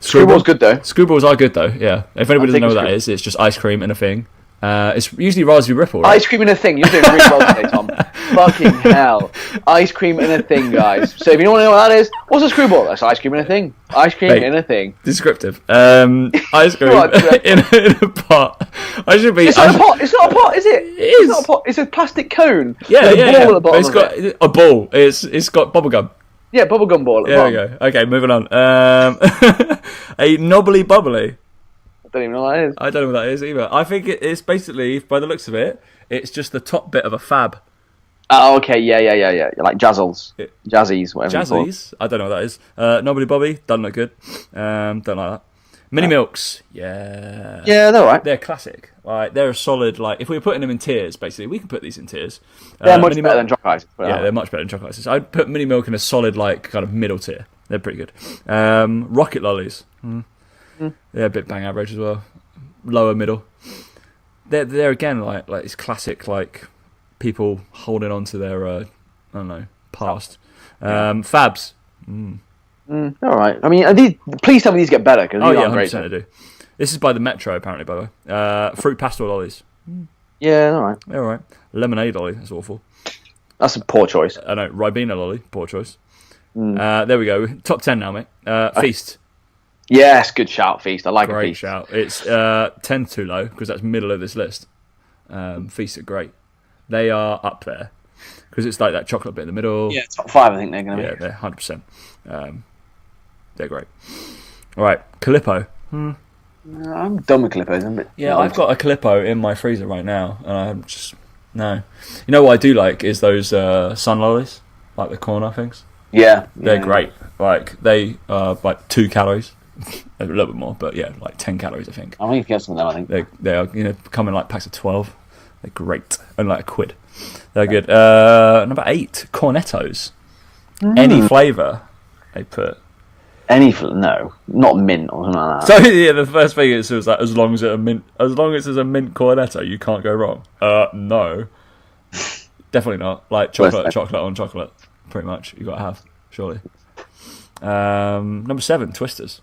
Speaker 2: Screwball's good though.
Speaker 1: Screwballs are good though. Yeah. If anybody doesn't know what that is, it's just ice cream in a thing. It's usually Raspberry Ripple, right?
Speaker 2: Ice cream in a thing. You're doing really well today, Tom. Fucking hell. Ice cream in a thing, guys. So if you don't want to know what that is, what's a screwball? That's ice cream in a thing. Ice cream in a thing.
Speaker 1: Descriptive. Ice cream in a pot.
Speaker 2: It's not a pot. It's not a pot, is it? It's not a pot. It's a plastic cone.
Speaker 1: Yeah,
Speaker 2: with a ball
Speaker 1: yeah.
Speaker 2: at the bottom
Speaker 1: It's got a ball. It's got bubblegum.
Speaker 2: Yeah, bubblegum ball at the
Speaker 1: There
Speaker 2: bottom.
Speaker 1: we go. Okay, moving on. A knobbly bubbly.
Speaker 2: I don't even know what that is.
Speaker 1: I don't know what that is either. I think it's basically, by the looks of it, it's just the top bit of a fab.
Speaker 2: Oh, okay. Yeah. Like Jazzles. Jazzies, whatever you call it.
Speaker 1: Jazzies? I don't know what that is. Knobbly Bobby, doesn't look good. Don't like that. Mini Milks, yeah.
Speaker 2: Yeah, they're alright.
Speaker 1: They're classic. Like, they're a solid, like, if we were putting them in tiers, basically, we can put these in tiers.
Speaker 2: They're much better than chocolate ice.
Speaker 1: Yeah, they're much better than chocolate ices. I'd put Mini Milk in a solid, like, kind of middle tier. They're pretty good. Rocket Lollies. They're a bit bang average as well. Lower middle. They're again, like it's classic, like, people holding on to their, I don't know, past. Fabs.
Speaker 2: They're alright. I mean, please tell me these get better, because these aren't great.
Speaker 1: 100% they do. This is by the Metro, apparently, by the way. Fruit pastel lollies.
Speaker 2: Yeah, they're alright.
Speaker 1: They're alright. Lemonade lolly, that's awful.
Speaker 2: That's a poor choice.
Speaker 1: I know, Ribena lolly, poor choice. There we go. Top 10 now, mate. Feast.
Speaker 2: Yes, good shout, Feast. I like a
Speaker 1: Great
Speaker 2: Feast.
Speaker 1: shout. It's 10 too low, because that's middle of this list. Feast are great. They are up there, because it's like that chocolate bit in the middle.
Speaker 2: Yeah, top 5 I think they're going to be.
Speaker 1: Yeah, they're 100%. They're great. All right, Calippo.
Speaker 2: I'm done with Calippos.
Speaker 1: Yeah, I've got a Calippo in my freezer right now, and I'm just... No. You know what I do like is those sun lollies, like the corner things.
Speaker 2: Yeah.
Speaker 1: They're great. Like, they are like 2 calories. A little bit more, but yeah, like 10 calories, I think.
Speaker 2: I think you can get some of them, I think.
Speaker 1: They are, come in like packs of 12. They're great. Only like £1. They're good. Number 8, Cornettos. Any flavour they put.
Speaker 2: No, not mint or something like that.
Speaker 1: So yeah, the first thing is like, as long as it's a mint Cornetto, you can't go wrong. No, definitely not. Like chocolate on chocolate, pretty much. You got to have, surely. Number 7, Twisters.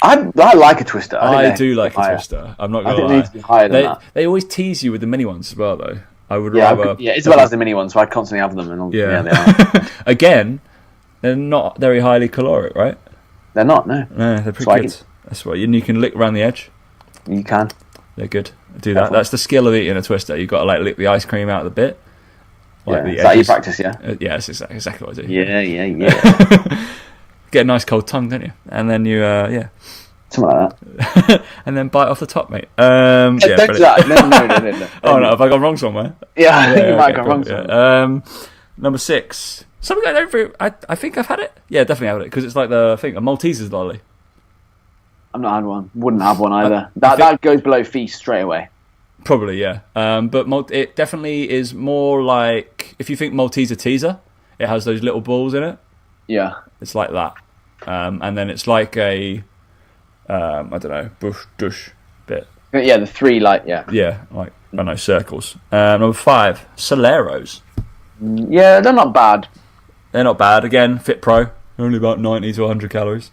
Speaker 2: I like a Twister.
Speaker 1: I do like a Twister. I'm not gonna lie.
Speaker 2: It needs to be higher than that.
Speaker 1: They always tease you with the mini ones as well, though. I would rather.
Speaker 2: Isabel has the mini ones, so I constantly have them. And they are.
Speaker 1: Again, they're not very highly caloric, right?
Speaker 2: They're not. No,
Speaker 1: they're pretty good. That's right. And you can lick around the edge.
Speaker 2: You can.
Speaker 1: They're good. Do that. That's the skill of eating a Twister. You've got to like lick the ice cream out of the bit.
Speaker 2: Like the edges. Is that you practice? Yeah.
Speaker 1: Yeah, that's exactly what I do.
Speaker 2: Yeah.
Speaker 1: Get a nice cold tongue, don't you? And then you,
Speaker 2: something like that.
Speaker 1: And then bite off the top, mate.
Speaker 2: Don't do that. No.
Speaker 1: Oh no, have I gone wrong somewhere?
Speaker 2: Yeah, I think you might have gone wrong somewhere.
Speaker 1: Number 6. Something I don't. I think I've had it. Yeah, definitely had it because it's like a Maltesers lolly.
Speaker 2: I've not had one. Wouldn't have one either. That goes below Feast straight away.
Speaker 1: Probably, yeah. But it definitely is more like, if you think Malteser teaser, it has those little balls in it.
Speaker 2: Yeah.
Speaker 1: It's like that. And then it's like a, I don't know, dush bit.
Speaker 2: Yeah, the 3, like, yeah.
Speaker 1: Yeah, like, I don't know, circles. Number 5, Soleros.
Speaker 2: Yeah, they're not bad.
Speaker 1: They're not bad. Again, Fit Pro. Only about 90 to 100 calories.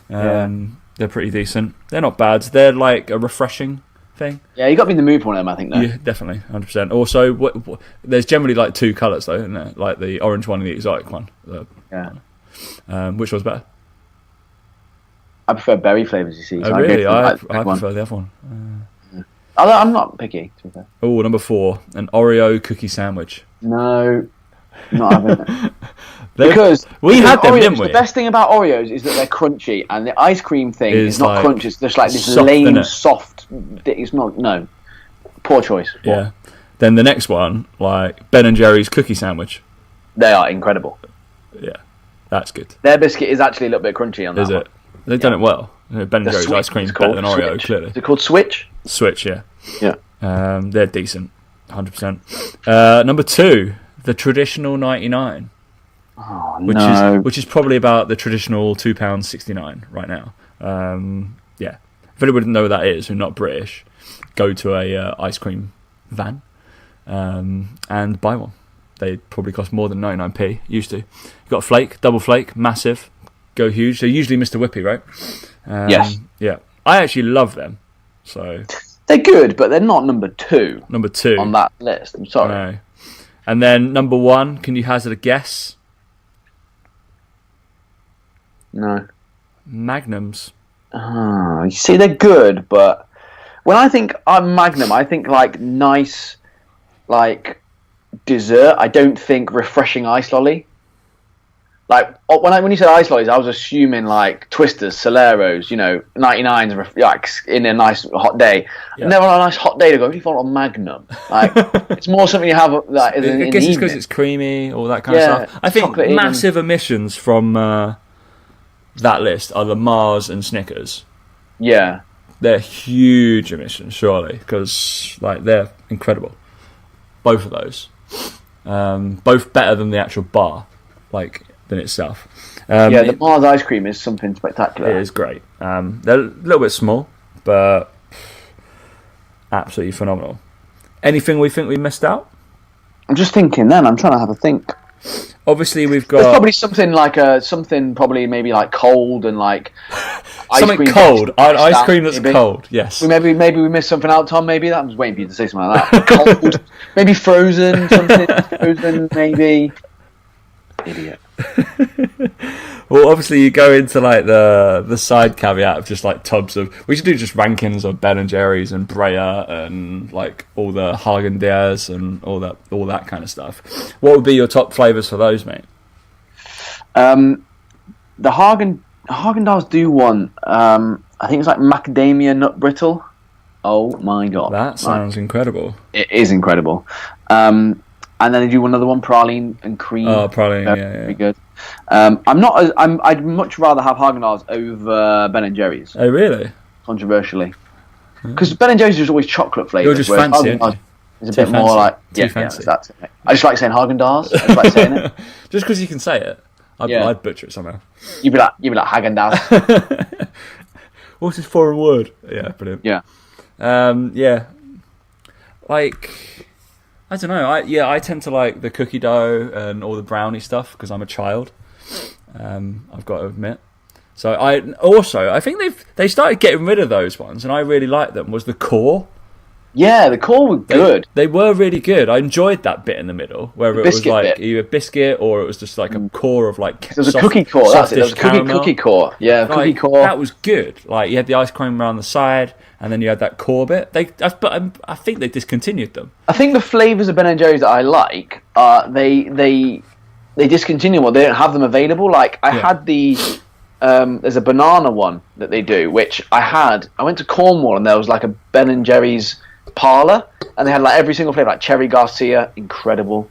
Speaker 1: They're pretty decent. They're not bad. They're like a refreshing thing.
Speaker 2: Yeah, you got me in the mood for one of them, I think, though.
Speaker 1: Yeah, definitely, 100%. Also, there's generally like 2 colours, though, isn't there? Like the orange one and the exotic one. Which one's better?
Speaker 2: I prefer berry flavours, you see.
Speaker 1: So really? I prefer the other one.
Speaker 2: I'm not picky, to be fair.
Speaker 1: Oh, number 4, an Oreo cookie sandwich.
Speaker 2: No, not having it. Because
Speaker 1: we had them,
Speaker 2: Oreos,
Speaker 1: didn't we?
Speaker 2: The best thing about Oreos is that they're crunchy, and the ice cream thing is not crunchy. It's just like this
Speaker 1: soft,
Speaker 2: lame, soft. It's not. No, poor choice.
Speaker 1: Yeah. Then the next one, like Ben and Jerry's cookie sandwich.
Speaker 2: They are incredible.
Speaker 1: Yeah, that's good.
Speaker 2: Their biscuit is actually a little bit crunchy on that.
Speaker 1: Is it? They've done it well. Ben and Jerry's ice cream is better than Oreo, clearly.
Speaker 2: Is it called Switch?
Speaker 1: Switch, yeah.
Speaker 2: Yeah.
Speaker 1: They're decent, 100%. Number 2, the traditional 99.
Speaker 2: Oh, no.
Speaker 1: Which is probably about the traditional £2.69 right now. Yeah. If anybody doesn't know what that is, who's not British, go to a ice cream van and buy one. They probably cost more than 99p. Used to. You've got flake, double flake, massive, go huge. They're usually Mr. Whippy, right?
Speaker 2: Yes.
Speaker 1: Yeah. I actually love them. So
Speaker 2: they're good, but they're not number 2.
Speaker 1: Number 2
Speaker 2: on that list. I'm sorry.
Speaker 1: No. And then number 1, can you hazard a guess?
Speaker 2: No.
Speaker 1: Magnums.
Speaker 2: You see, they're good, but when I think Magnum, I think like nice, like dessert. I don't think refreshing ice lolly. Like when you said ice lollies, I was assuming like Twisters, Soleros, 99s, like in a nice hot day. Yeah. Never on a nice hot day to go, what do you want on Magnum? Like it's more something you have like in
Speaker 1: I guess it's because it's creamy, all that kind of stuff. I think massive emissions from that list are the Mars and Snickers.
Speaker 2: Yeah.
Speaker 1: They're huge emissions, surely, because like they're incredible. Both of those. Both better than the actual bar, like than itself.
Speaker 2: The Mars ice cream is something spectacular.
Speaker 1: It is great. They're a little bit small, but absolutely phenomenal. Anything we think we missed out?
Speaker 2: I'm just thinking then, I'm trying to have a think.
Speaker 1: Obviously, we've got...
Speaker 2: There's probably something probably maybe like cold and like...
Speaker 1: something cold. Ice cream that's cold, yes.
Speaker 2: Maybe we missed something out, Tom, maybe. I was waiting for you to say something like that. Cold. Maybe frozen, something. Frozen, maybe. Idiot.
Speaker 1: Well, obviously you go into like the side caveat of just like tubs of... We should do just rankings of Ben and Jerry's and Brea and like all the Haagen-Dazs and all that kind of stuff. What would be your top flavours for those, mate?
Speaker 2: The Haagen-Dazs do one. I think it's like macadamia nut brittle. Oh my god,
Speaker 1: that sounds incredible.
Speaker 2: It is incredible. And then they do another one, praline and cream.
Speaker 1: Oh, praline, yeah.
Speaker 2: Very good. I'd much rather have Haagen-Dazs over Ben and Jerry's.
Speaker 1: Oh, really?
Speaker 2: Controversially, because Ben and Jerry's is always chocolate flavour.
Speaker 1: You're just fancy, aren't you?
Speaker 2: It's a bit more like
Speaker 1: fancy.
Speaker 2: That's it. I just like saying Haagen-Dazs. I just like saying it.
Speaker 1: Just because you can say it, I'd butcher it somehow.
Speaker 2: You'd be like Haagen-Dazs.
Speaker 1: What's this foreign word? Yeah, brilliant.
Speaker 2: Yeah.
Speaker 1: Yeah. Like, I don't know. I tend to like the cookie dough and all the brownie stuff because I'm a child. I've got to admit. So I think they started getting rid of those ones, and I really like them. Was the core?
Speaker 2: Yeah, the core were good.
Speaker 1: They were really good. I enjoyed that bit in the middle, where it was like either a biscuit or it was just like a core of like
Speaker 2: there was a cookie core. That's it. There was a cookie core. Yeah, cookie core.
Speaker 1: That was good. Like you had the ice cream around the side, and then you had that core bit. But I think they discontinued them.
Speaker 2: I think the flavours of Ben and Jerry's that I like, they discontinue them. They don't have them available. Like I had the. There's a banana one that they do, which I went to Cornwall and there was like a Ben and Jerry's parlour, and they had like every single flavour, like Cherry Garcia, incredible.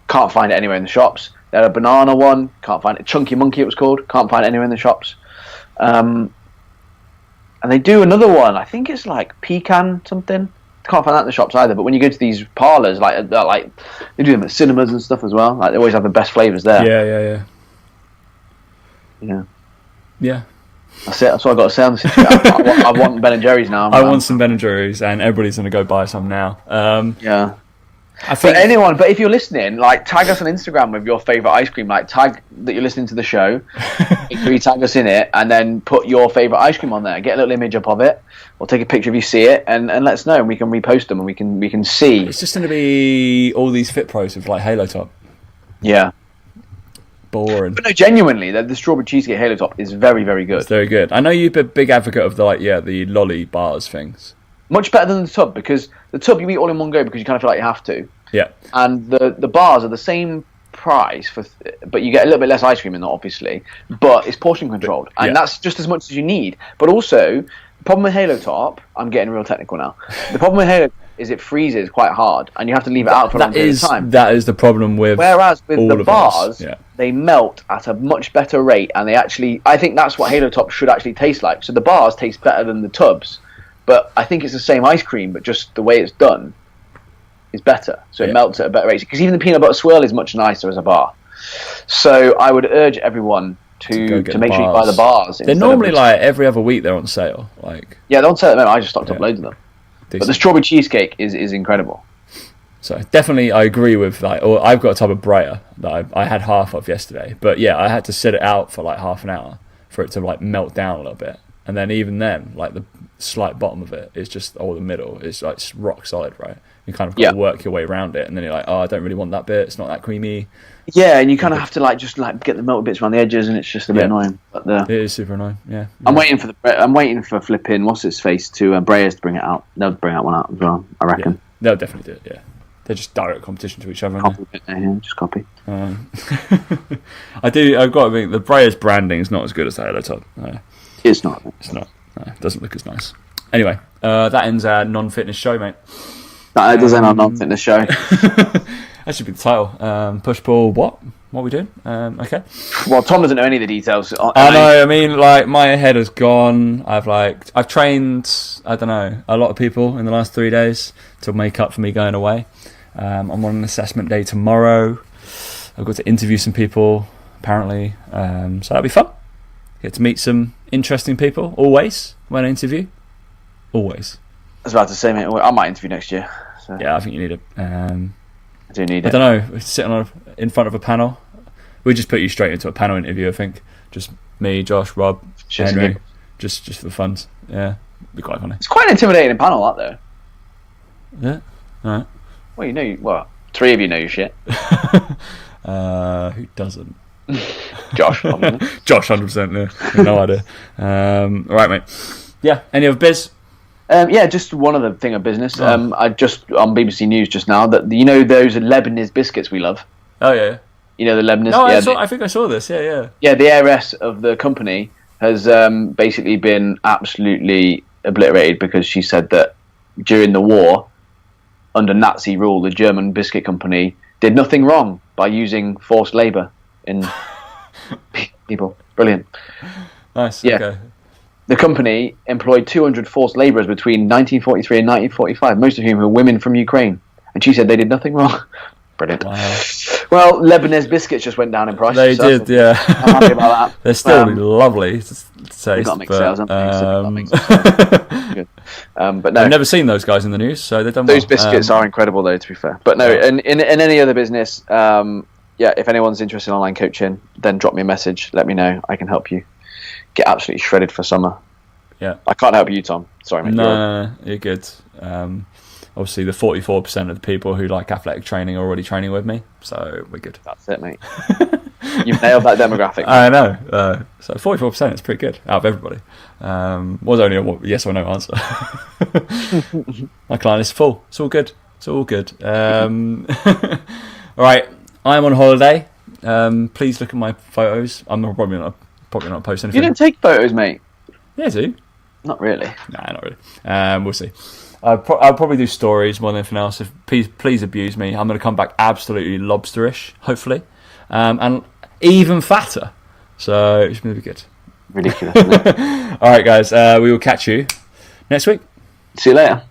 Speaker 2: Can't find it anywhere in the shops. They had a banana one, can't find it. Chunky Monkey, it was called, can't find it anywhere in the shops. And they do another one, I think it's like pecan something. Can't find that in the shops either. But when you go to these parlours, like they do them at cinemas and stuff as well. Like they always have the best flavours there.
Speaker 1: Yeah.
Speaker 2: That's it. That's what I've got to say on the situation. I want Ben and Jerry's now.
Speaker 1: I want some Ben and Jerry's, and everybody's going to go buy some now.
Speaker 2: Yeah.
Speaker 1: I think
Speaker 2: but if you're listening, like tag us on Instagram with your favourite ice cream. Like tag that you're listening to the show. Make sure you tag us in it, and then put your favourite ice cream on there. Get a little image up of it, or take a picture if you see it, and let us know, and we can repost them, and we can see.
Speaker 1: It's just going to be all these Fit Pros with like Halo Top.
Speaker 2: Yeah.
Speaker 1: Boring.
Speaker 2: But no, genuinely, the strawberry cheesecake Halo Top is very, very good.
Speaker 1: It's very good. I know you're a big advocate of the lolly bars things.
Speaker 2: Much better than the tub, because the tub you eat all in one go because you kind of feel like you have to.
Speaker 1: Yeah.
Speaker 2: And the bars are the same price but you get a little bit less ice cream in that, obviously. But it's portion controlled, and that's just as much as you need. But also, the problem with Halo Top, I'm getting real technical now. The problem with Halo is it freezes quite hard, and you have to leave it out for a long period of time.
Speaker 1: That is the problem with.
Speaker 2: Whereas with the bars, they melt at a much better rate, and I think that's what Halo Top should actually taste like. So the bars taste better than the tubs, but I think it's the same ice cream, but just the way it's done is better. So it melts at a better rate. Because even the peanut butter swirl is much nicer as a bar. So I would urge everyone to make sure you buy the bars.
Speaker 1: They're normally like every other week they're on sale. Yeah,
Speaker 2: they're on sale at the moment. I just stocked up loads of them. Decent. But the strawberry cheesecake is incredible.
Speaker 1: So definitely, I agree with or I've got a type of brayer that I had half of yesterday, but yeah, I had to sit it out for like half an hour for it to like melt down a little bit, and then even then, like the slight bottom of it is just, or the middle is like rock solid, right? You kind of got to work your way around it, and then you're like, oh, I don't really want that bit. It's not that creamy.
Speaker 2: Yeah, and you kind of have to like just like get the melted bits around the edges, and it's just a bit annoying. But
Speaker 1: it is super annoying. Yeah.
Speaker 2: I'm waiting for flipping what's its face to Breyers to bring it out. They'll bring out one out as well, I reckon.
Speaker 1: Yeah. They'll definitely do it. Yeah. They're just direct competition to each other.
Speaker 2: Just copy.
Speaker 1: I've got to think the Breyers branding is not as good as the Halo Top.
Speaker 2: It's not.
Speaker 1: It's not. No, it doesn't look as nice. Anyway, that ends our non-fitness show, mate.
Speaker 2: That does end our non-fitness show.
Speaker 1: That should be the title. Push pull. What? What are we doing? Okay.
Speaker 2: Well, Tom doesn't know any of the details.
Speaker 1: I know. I mean, like my head has gone. I've trained. I don't know, a lot of people in the last 3 days to make up for me going away. I'm on an assessment day tomorrow. I've got to interview some people apparently. So that'll be fun. Get to meet some interesting people. Always when I interview. Always.
Speaker 2: I was about to say, mate. I might interview next year. So.
Speaker 1: Yeah, I think you need it.
Speaker 2: I do need it.
Speaker 1: I don't know. We're sitting in front of a panel. We just put you straight into a panel interview. I think just me, Josh, Rob, Henry, just for fun. Yeah, be quite funny.
Speaker 2: It's quite an intimidating panel, that though.
Speaker 1: Yeah. All right.
Speaker 2: Well, 3 of you know your shit.
Speaker 1: Who doesn't?
Speaker 2: Josh.
Speaker 1: Josh, 100%. Yeah. No idea. All right, mate. Yeah. Any other biz?
Speaker 2: Yeah, just one other thing of business. I just on BBC News just now that those Lebanese biscuits we love.
Speaker 1: Oh yeah.
Speaker 2: You know the Lebanese.
Speaker 1: No, I think I saw this. Yeah.
Speaker 2: Yeah, the heiress of the company has basically been absolutely obliterated because she said that during the war, under Nazi rule, the German biscuit company did nothing wrong by using forced labour in people. Brilliant.
Speaker 1: Nice.
Speaker 2: Yeah.
Speaker 1: Okay.
Speaker 2: The company employed 200 forced labourers between 1943 and 1945, most of whom were women from Ukraine. And she said they did nothing wrong. Brilliant.
Speaker 1: Wow.
Speaker 2: Well, Lebanese biscuits just went down in price.
Speaker 1: They did, yeah.
Speaker 2: I'm happy about that.
Speaker 1: They're still lovely to taste.
Speaker 2: They've got mixed sales, haven't they? Good. But no,
Speaker 1: I've never seen those guys in the news, so they've done
Speaker 2: those
Speaker 1: well.
Speaker 2: biscuits are incredible, though, to be fair. But no, in any other business, if anyone's interested in online coaching, then drop me a message. Let me know. I can help you get absolutely shredded for summer.
Speaker 1: Yeah.
Speaker 2: I can't help you, Tom. Sorry, mate.
Speaker 1: No, you're good. Obviously, the 44% of the people who like athletic training are already training with me, so we're good.
Speaker 2: That's it, mate. You've nailed that demographic.
Speaker 1: I know. So 44% is pretty good out of everybody. Was only a yes or no answer. My client is full. It's all good. All right, I'm on holiday. Please look at my photos. I'm probably not posting anything.
Speaker 2: You don't take photos, mate.
Speaker 1: Yeah, I do.
Speaker 2: Not really.
Speaker 1: Nah, not really. We'll see. I'll probably do stories more than anything else. Please abuse me. I'm going to come back absolutely lobsterish, hopefully, and even fatter. So it's going to be good.
Speaker 2: Ridiculous. Isn't it?
Speaker 1: All right, guys. We will catch you next week.
Speaker 2: See you later.